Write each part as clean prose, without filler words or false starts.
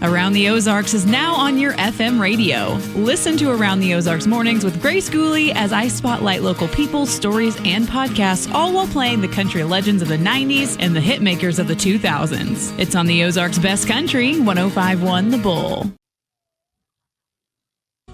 Around the Ozarks is now on your FM radio. Listen to Around the Ozarks mornings with Grace Gooley as I spotlight local people, stories, and podcasts, all while playing the country legends of the 90s and the hit makers of the 2000s. It's on the Ozarks' best country, 105.1 The Bull.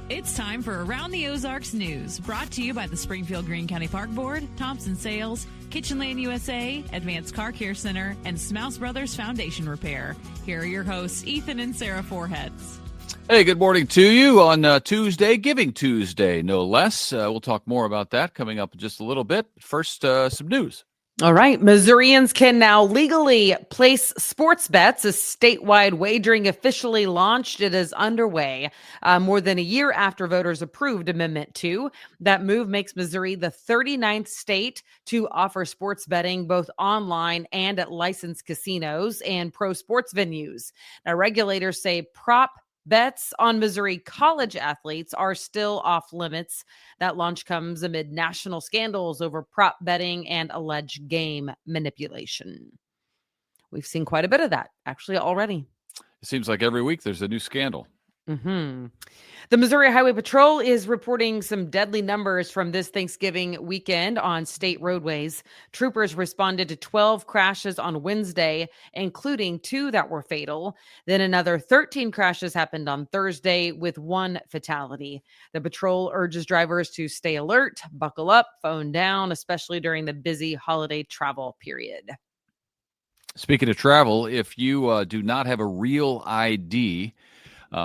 It's time for Around the Ozarks News, brought to you by the Springfield Greene County Park Board, Thompson Sales, KitchenLane USA, Advanced Car Care Center, and Smouse Brothers Foundation Repair. Here are your hosts, Ethan and Sarah Foreheads. Hey, good morning to you on Tuesday, Giving Tuesday, no less. We'll talk more about that coming up in just a little bit. First, some news. All right. Missourians can now legally place sports bets. A statewide wagering officially launched. It is underway more than a year after voters approved Amendment 2. That move makes Missouri the 39th state to offer sports betting both online and at licensed casinos and pro sports venues. Now, regulators say prop bets on Missouri college athletes are still off limits. That launch comes amid national scandals over prop betting and alleged game manipulation. We've seen quite a bit of that actually already. It seems like every week there's a new scandal. The Missouri Highway Patrol is reporting some deadly numbers from this Thanksgiving weekend on state roadways. Troopers responded to 12 crashes on Wednesday, including 2 that were fatal. Then another 13 crashes happened on Thursday with 1 fatality. The patrol urges drivers to stay alert, buckle up, phone down, especially during the busy holiday travel period. Speaking of travel, if you do not have a real ID,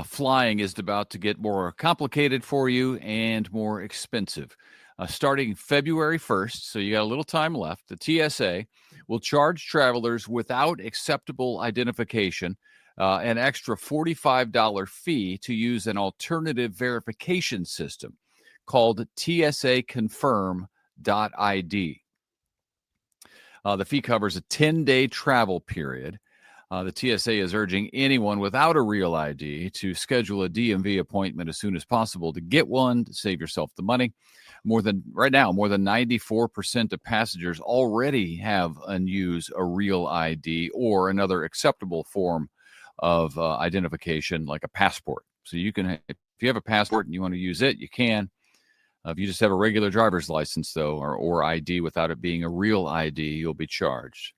flying is about to get more complicated for you and more expensive. Starting February 1st, so you got a little time left, the TSA will charge travelers without acceptable identification an extra $45 fee to use an alternative verification system called TSA Confirm.ID. The fee covers a 10-day travel period. The TSA is urging anyone without a real ID to schedule a DMV appointment as soon as possible to get one to save yourself the money. Right now, more than 94% of passengers already have and use a real ID or another acceptable form of identification like a passport. So you can, if you have a passport and you want to use it, you can. If you just have a regular driver's license, though, or ID without it being a real ID, you'll be charged.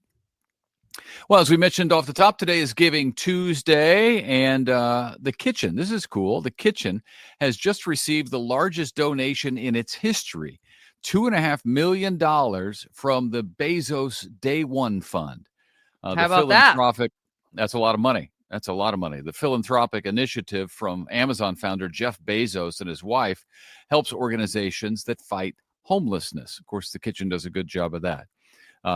Well, as we mentioned off the top, today is Giving Tuesday, and the Kitchen, this is cool. The Kitchen has just received the largest donation in its history, $2.5 million from the Bezos Day One Fund. How about that? That's a lot of money. That's a lot of money. The philanthropic initiative from Amazon founder Jeff Bezos and his wife helps organizations that fight homelessness. Of course, the Kitchen does a good job of that.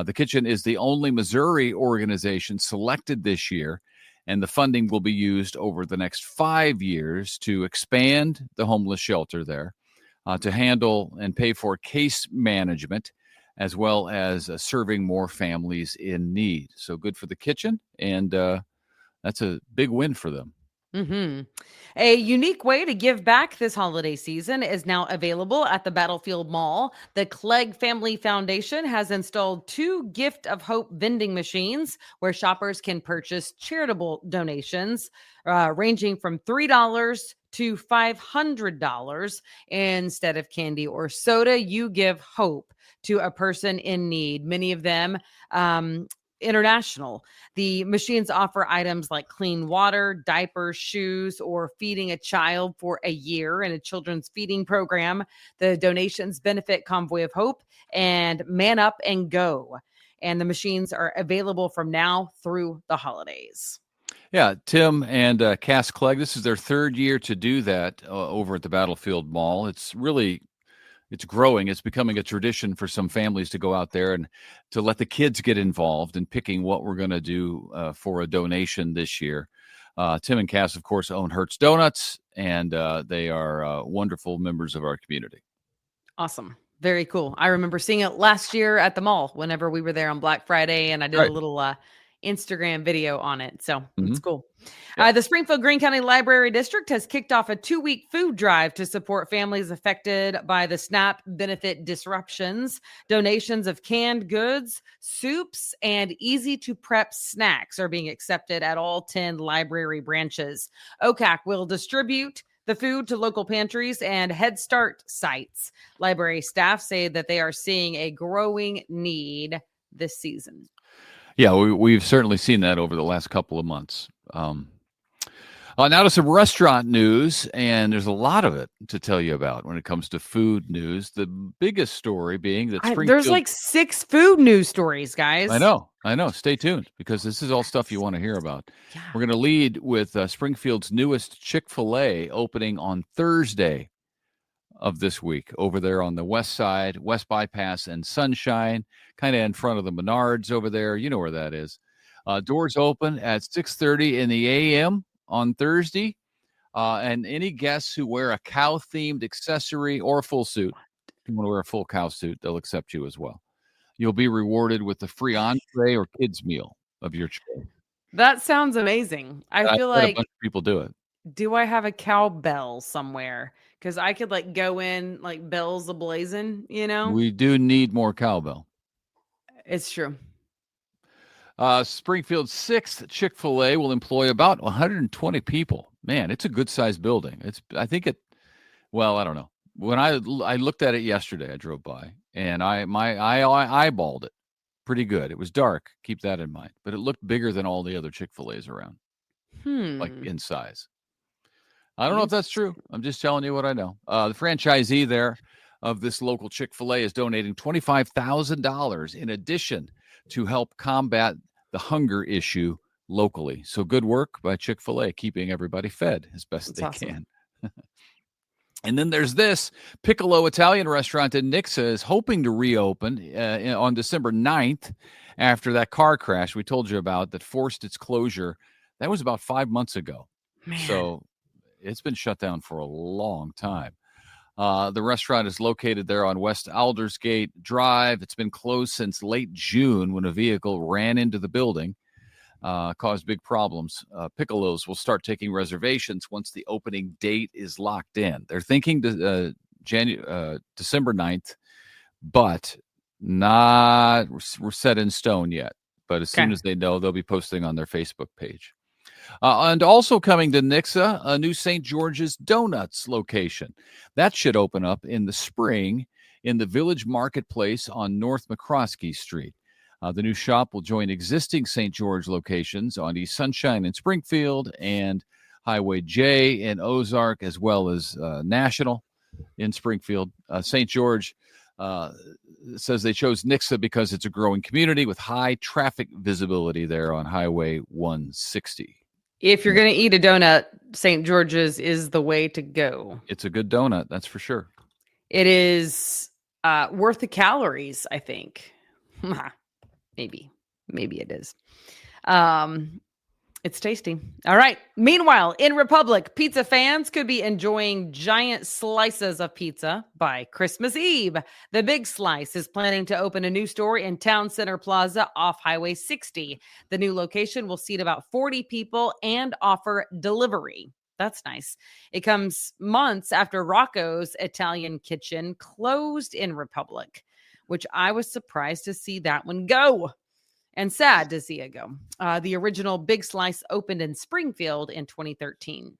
The Kitchen is the only Missouri organization selected this year, and the funding will be used over the next 5 years to expand the homeless shelter there, to handle and pay for case management, as well as serving more families in need. So good for the Kitchen, and that's a big win for them. A unique way to give back this holiday season is now available at the Battlefield Mall. The Clegg Family Foundation has installed 2 Gift of Hope vending machines where shoppers can purchase charitable donations ranging from $3 to $500. Instead of candy or soda, you give hope to a person in need. Many of them international. The machines offer items like clean water, diapers, shoes, or feeding a child for a year in a children's feeding program. The donations benefit Convoy of Hope and Man Up and Go. And the machines are available from now through the holidays. Yeah, Tim and Cass Clegg, this is their 3rd year to do that over at the Battlefield Mall. It's growing. It's becoming a tradition for some families to go out there and to let the kids get involved in picking what we're going to do for a donation this year. Tim and Cass, of course, own Hertz Donuts, and they are wonderful members of our community. Awesome. Very cool. I remember seeing it last year at the mall whenever we were there on Black Friday, and I did a little Instagram video on it. So it's Mhm. cool. Yep. The Springfield Greene County Library District has kicked off a 2-week food drive to support families affected by the SNAP benefit disruptions. Donations of canned goods, soups, and easy to prep snacks are being accepted at all 10 library branches. OCAC will distribute the food to local pantries and Head Start sites. Library staff say that they are seeing a growing need this season. Yeah, we've certainly seen that over the last couple of months. Now to some restaurant news, and there's a lot of it to tell you about when it comes to food news. The biggest story being that Springfield... There's like 6 food news stories, guys. I know. Stay tuned, because this is all stuff you want to hear about. Yeah. We're going to lead with Springfield's newest Chick-fil-A opening on Thursday of this week over there on the west side, West Bypass and Sunshine, kind of in front of the Menards over there. You know where that is. Doors open at 6:30 in the a.m. on Thursday. And any guests who wear a cow-themed accessory or a full suit, if you want to wear a full cow suit, they'll accept you as well. You'll be rewarded with a free entree or kids meal of your choice. That sounds amazing. I feel bet like, a bunch of people do it. do I have a cowbell somewhere? Because I could like go in like bells a-blazing, you know? We do need more cowbell. It's true. Springfield's 6th Chick-fil-A will employ about 120 people. Man, it's a good-sized building. I don't know. When I looked at it yesterday, I drove by, and I eyeballed it pretty good. It was dark. Keep that in mind. But it looked bigger than all the other Chick-fil-A's around, like in size. I don't know if that's true. I'm just telling you what I know. The franchisee there of this local Chick-fil-A is donating $25,000 in addition to help combat the hunger issue locally. So good work by Chick-fil-A, keeping everybody fed as best they can. And then there's this Piccolo Italian restaurant in Nixa is hoping to reopen on December 9th after that car crash we told you about that forced its closure. That was about 5 months ago. Man. So it's been shut down for a long time. The restaurant is located there on West Aldersgate Drive. It's been closed since late June when a vehicle ran into the building, caused big problems. Piccolo's will start taking reservations once the opening date is locked in. They're thinking December 9th, but not set in stone yet. But as soon as they know, they'll be posting on their Facebook page. And also coming to Nixa, a new St. George's Donuts location. That should open up in the spring in the Village Marketplace on North McCroskey Street. The new shop will join existing St. George locations on East Sunshine in Springfield and Highway J in Ozark, as well as National in Springfield. St. George says they chose Nixa because it's a growing community with high traffic visibility there on Highway 160. If you're going to eat a donut, St. George's is the way to go. It's a good donut, that's for sure. It is worth the calories, I think. Maybe it is. It's tasty. All right. Meanwhile, in Republic, pizza fans could be enjoying giant slices of pizza by Christmas Eve. The Big Slice is planning to open a new store in Town Center Plaza off Highway 60. The new location will seat about 40 people and offer delivery. That's nice. It comes months after Rocco's Italian Kitchen closed in Republic, which I was surprised to see that one go. And sad to see it go. The original Big Slice opened in Springfield in 2013.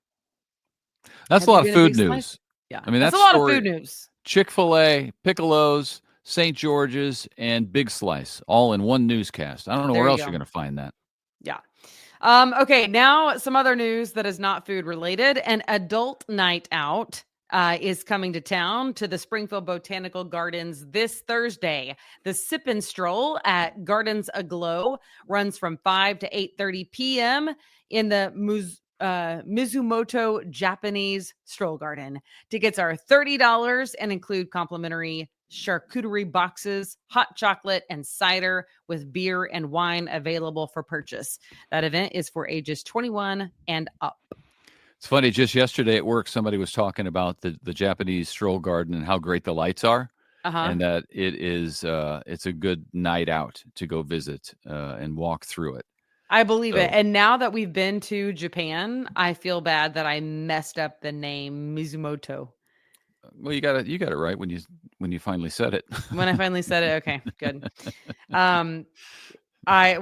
That's a lot of food news. Yeah. I mean, that's a lot of food news. Chick-fil-A, Piccolo's, St. George's, and Big Slice, all in one newscast. I don't know where else you're going to find that. Yeah. Okay, now some other news that is not food related. An adult night out is coming to town to the Springfield Botanical Gardens this Thursday. The Sip and Stroll at Gardens Aglow runs from 5 to 8:30 p.m. in the Mizumoto Japanese Stroll Garden. Tickets are $30 and include complimentary charcuterie boxes, hot chocolate, and cider with beer and wine available for purchase. That event is for ages 21 and up. It's funny, just yesterday at work, somebody was talking about the Japanese Stroll Garden and how great the lights are, and that it is it's a good night out to go visit and walk through it. I believe So- it. And now that we've been to Japan, I feel bad that I messed up the name Mizumoto. Well, you got it right when you finally said it. When I finally said it, okay, good.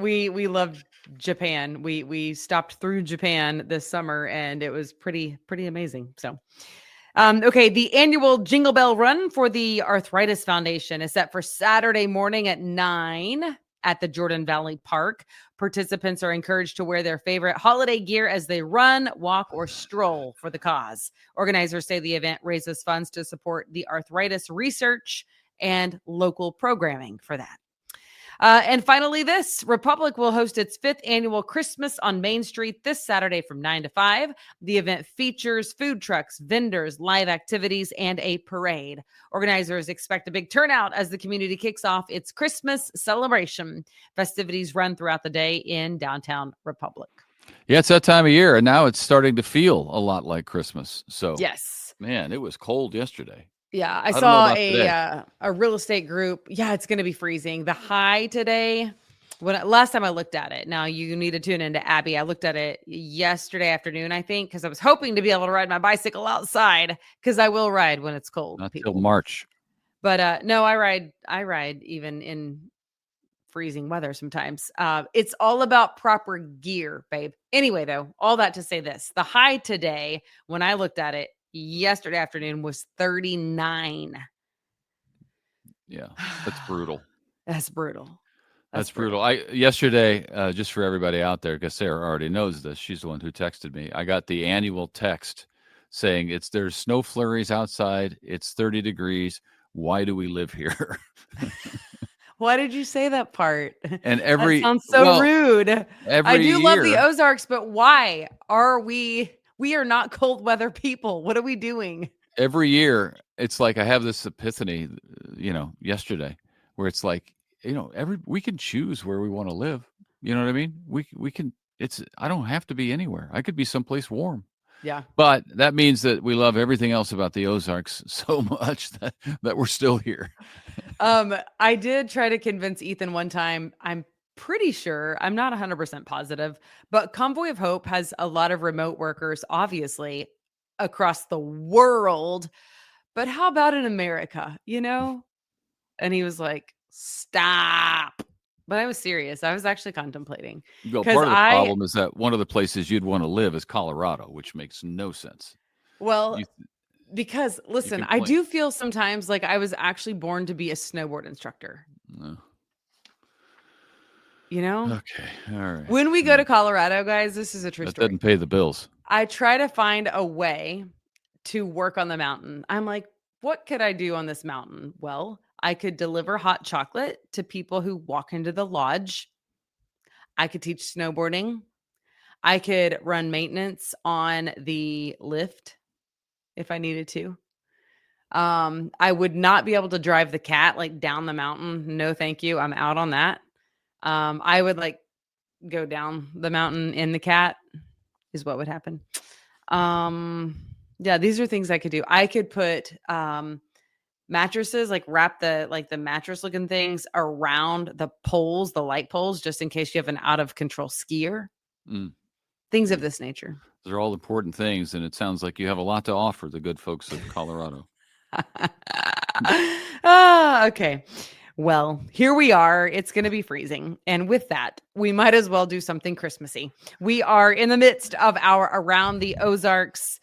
We loved Japan. We stopped through Japan this summer, and it was pretty amazing. So, okay, the annual Jingle Bell Run for the Arthritis Foundation is set for Saturday morning at 9 at the Jordan Valley Park. Participants are encouraged to wear their favorite holiday gear as they run, walk, or stroll for the cause. Organizers say the event raises funds to support the arthritis research and local programming for that. And finally, this Republic will host its 5th annual Christmas on Main Street this Saturday from 9 to 5. The event features food trucks, vendors, live activities, and a parade. Organizers expect a big turnout as the community kicks off its Christmas celebration. Festivities run throughout the day in downtown Republic. Yeah, it's that time of year, and now it's starting to feel a lot like Christmas. So, Yes. man, it was cold yesterday. Yeah, I don't know saw about a real estate group. Yeah, it's going to be freezing. The high today, last time I looked at it. Now you need to tune into Abby. I looked at it yesterday afternoon, I think, because I was hoping to be able to ride my bicycle outside because I will ride when it's cold. Not till March. But no, I ride even in freezing weather sometimes. It's all about proper gear, babe. Anyway, though, all that to say this: the high today, when I looked at it yesterday afternoon, was 39. Yeah, that's brutal. That's brutal. That's brutal. Yesterday, just for everybody out there, because Sarah already knows this. She's the one who texted me. I got the annual text saying there's snow flurries outside. It's 30 degrees. Why do we live here? Why did you say that part? And That sounds so rude. I do love the year- Ozarks, but why are we are not cold weather people? What are we doing? Every year, it's like I have this epiphany, yesterday, where it's like, we can choose where we want to live. You know what I mean? We can. I don't have to be anywhere. I could be someplace warm. Yeah. But that means that we love everything else about the Ozarks so much that we're still here. I did try to convince Ethan one time. I'm pretty sure, I'm not 100% positive, but Convoy of Hope has a lot of remote workers, obviously, across the world. But how about in America, And he was like, stop. But I was serious. I was actually contemplating. Well, 'Cause part of the problem is that one of the places you'd want to live is Colorado, which makes no sense. Well, because listen, I complain. do feel sometimes like I was actually born to be a snowboard instructor. No. Okay, all right. When we go to Colorado, guys, this is a true That story. doesn't pay the bills. I try to find a way to work on the mountain. I'm like, what could I do on this mountain? Well, I could deliver hot chocolate to people who walk into the lodge. I could teach snowboarding. I could run maintenance on the lift if I needed to. I would not be able to drive the cat down the mountain. No, thank you. I'm out on that. I would go down the mountain in the cat is what would happen. Yeah, these are things I could do. I could put mattresses, wrap the mattress looking things around the poles, the light poles, just in case you have an out of control skier. Things of this nature. Those are all important things, and it sounds like you have a lot to offer the good folks of Colorado. Okay. Well, here we are. It's going to be freezing. And with that, we might as well do something Christmassy. We are in the midst of our Around the Ozarks,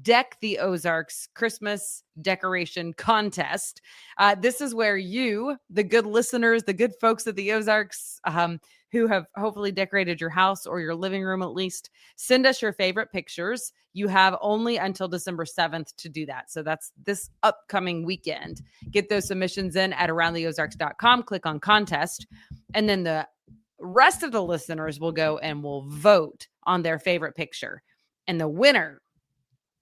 Deck the Ozarks Christmas decoration contest. This is where you, the good listeners, the good folks at the Ozarks, who have hopefully decorated your house or your living room at least, send us your favorite pictures. You have only until December 7th to do that. So that's this upcoming weekend. Get those submissions in at aroundtheozarks.com, click on contest, and then the rest of the listeners will go and will vote on their favorite picture. And the winner,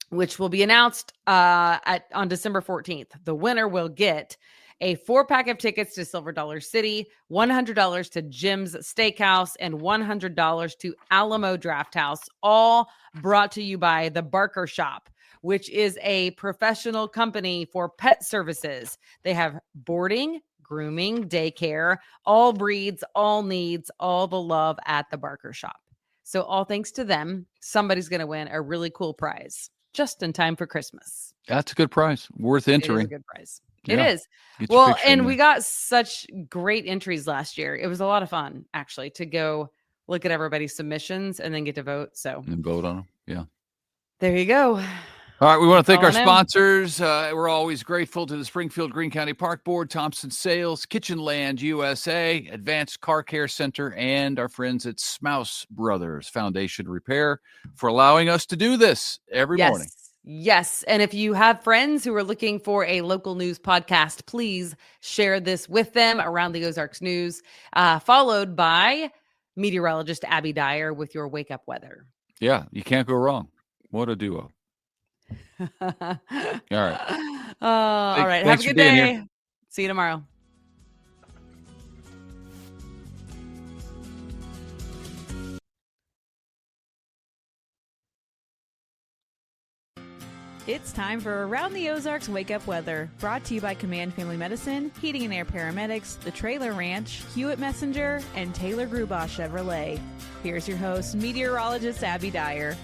which will be announced on December 14th, the winner will get a 4-pack of tickets to Silver Dollar City, $100 to Jim's Steakhouse, and $100 to Alamo Draft House, all brought to you by the Barker Shop, which is a professional company for pet services. They have boarding, grooming, daycare, all breeds, all needs, all the love at the Barker Shop. So all thanks to them, somebody's going to win a really cool prize just in time for Christmas. That's a good prize. Worth It is entering. a good prize. Yeah. It is. Get your Well, picture in and there. we got such great entries last year. It was a lot of fun, actually, to go look at everybody's submissions and then get to vote. So And vote on them. Yeah. there you go. All right. We want to thank All our I know. sponsors. We're always grateful to the Springfield Greene County Park Board, Thompson Sales, Kitchenland USA, Advanced Car Care Center, and our friends at Smouse Brothers Foundation Repair for allowing us to do this every morning. Yes. And if you have friends who are looking for a local news podcast, please share this with them. Around the Ozarks News, followed by meteorologist Abby Dyer with your wake up weather. Yeah. You can't go wrong. What a duo. All right. All right. Have Thanks a for good being day. here. See you tomorrow. It's time for Around the Ozarks Wake Up Weather, brought to you by Command Family Medicine, Heating and Air Paramedics, The Trailer Ranch, Hewitt Messenger, and Taylor Grubaugh Chevrolet. Here's your host, meteorologist Abby Dyer.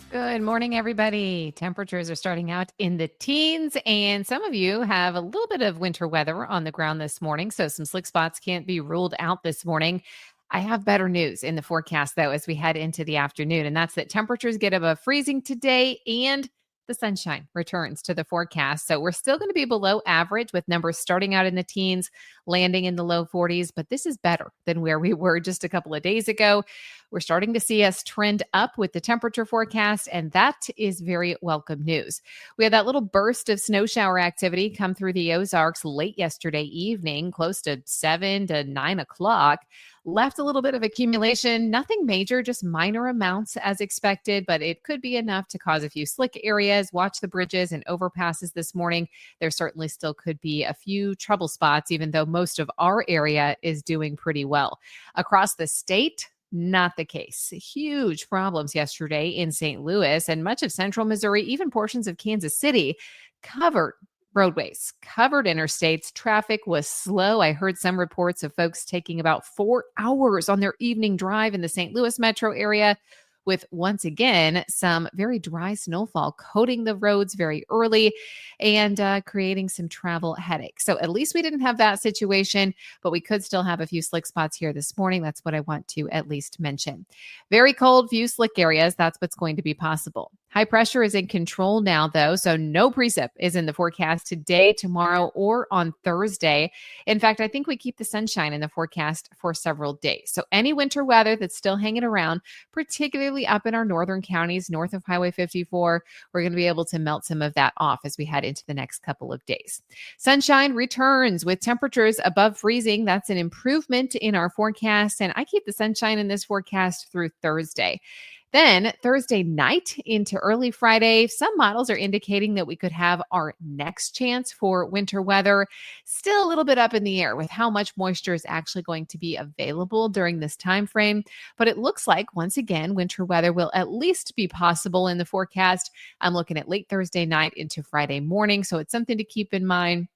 Good morning, everybody. Temperatures are starting out in the teens, and some of you have a little bit of winter weather on the ground this morning, so some slick spots can't be ruled out this morning. I have better news in the forecast, though, as we head into the afternoon, and that's that temperatures get above freezing today and the sunshine returns to the forecast. So we're still going to be below average with numbers starting out in the teens, landing in the low 40s, but this is better than where we were just a couple of days ago. We're starting to see us trend up with the temperature forecast, and that is very welcome news. We had that little burst of snow shower activity come through the Ozarks late yesterday evening, close to 7 to 9 o'clock. Left a little bit of accumulation, nothing major, just minor amounts as expected, but it could be enough to cause a few slick areas. Watch the bridges and overpasses this morning. There certainly still could be a few trouble spots, even though most of our area is doing pretty well. Across the state, not the case. Huge problems yesterday in St. Louis and much of central Missouri, even portions of Kansas City, covered roadways, covered interstates. Traffic was slow. I heard some reports of folks taking about 4 hours on their evening drive in the St. Louis metro area, with once again some very dry snowfall coating the roads very early and creating some travel headaches. So at least we didn't have that situation, but we could still have a few slick spots here this morning. That's what I want to at least mention. Very cold, few slick areas. That's what's going to be possible. High pressure is in control now, though, so no precip is in the forecast today, tomorrow, or on Thursday. In fact, I think we keep the sunshine in the forecast for several days. So any winter weather that's still hanging around, particularly up in our northern counties north of Highway 54, we're going to be able to melt some of that off as we head into the next couple of days. Sunshine returns with temperatures above freezing. That's an improvement in our forecast, and I keep the sunshine in this forecast through Thursday. Then Thursday night into early Friday, some models are indicating that we could have our next chance for winter weather. Still a little bit up in the air with how much moisture is actually going to be available during this time frame. But it looks like, once again, winter weather will at least be possible in the forecast. I'm looking at late Thursday night into Friday morning, so it's something to keep in mind.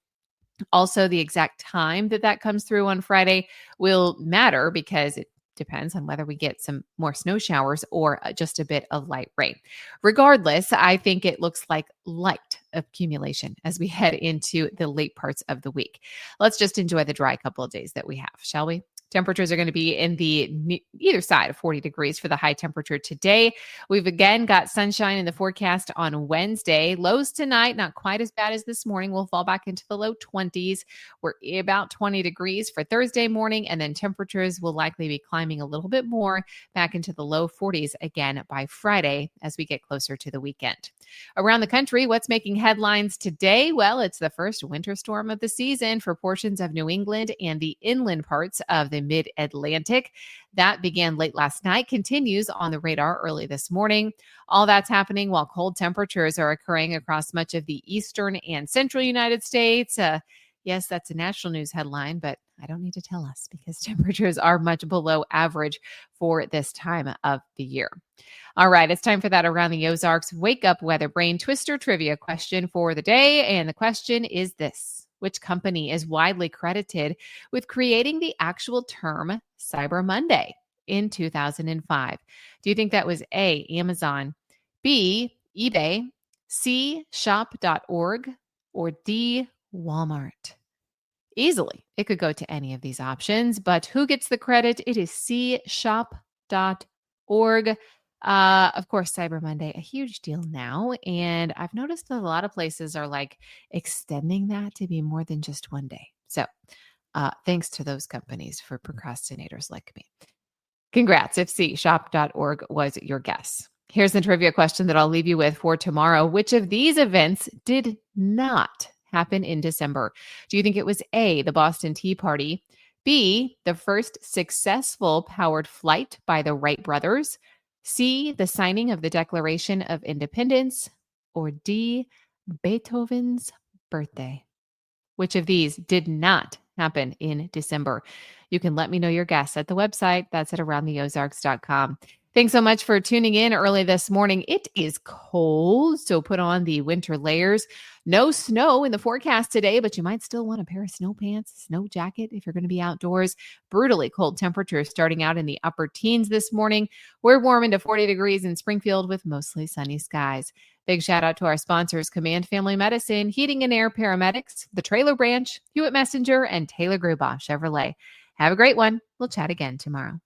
Also, the exact time that comes through on Friday will matter because it depends on whether we get some more snow showers or just a bit of light rain. Regardless, I think it looks like light accumulation as we head into the late parts of the week. Let's just enjoy the dry couple of days that we have, shall we? Temperatures are going to be in the either side of 40 degrees for the high temperature today. We've again got sunshine in the forecast on Wednesday. Lows tonight, not quite as bad as this morning. We'll fall back into the low 20s. We're about 20 degrees for Thursday morning, and then temperatures will likely be climbing a little bit more back into the low 40s again by Friday as we get closer to the weekend. Around the country, what's making headlines today? Well, it's the first winter storm of the season for portions of New England and the inland parts of the mid-Atlantic. That began late last night, continues on the radar early this morning. All that's happening while cold temperatures are occurring across much of the eastern and central United States. Yes, that's a national news headline, but I don't need to tell us because temperatures are much below average for this time of the year. All right, it's time for that Around the Ozarks Wake Up Weather Brain Twister Trivia question for the day. And the question is this: which company is widely credited with creating the actual term Cyber Monday in 2005? Do you think that was A, Amazon, B, eBay, C, shop.org, or D, Walmart? Easily, it could go to any of these options, but who gets the credit? It is C, shop.org. Of course, Cyber Monday, a huge deal now. And I've noticed that a lot of places are like extending that to be more than just one day. So thanks to those companies for procrastinators like me. Congrats if C, shop.org was your guess. Here's the trivia question that I'll leave you with for tomorrow. Which of these events did not happen in December? Do you think it was A, the Boston Tea Party, B, the first successful powered flight by the Wright brothers, C, the signing of the Declaration of Independence, or D, Beethoven's birthday? Which of these did not happen in December? You can let me know your guess at the website. That's at aroundtheozarks.com. Thanks so much for tuning in early this morning. It is cold, so put on the winter layers. No snow in the forecast today, but you might still want a pair of snow pants, snow jacket if you're going to be outdoors. Brutally cold temperatures starting out in the upper teens this morning. We're warm into 40 degrees in Springfield with mostly sunny skies. Big shout out to our sponsors, Command Family Medicine, Heating and Air Paramedics, the Trailer Branch, Hewitt Messenger, and Taylor Gruboff Chevrolet. Have a great one. We'll chat again tomorrow.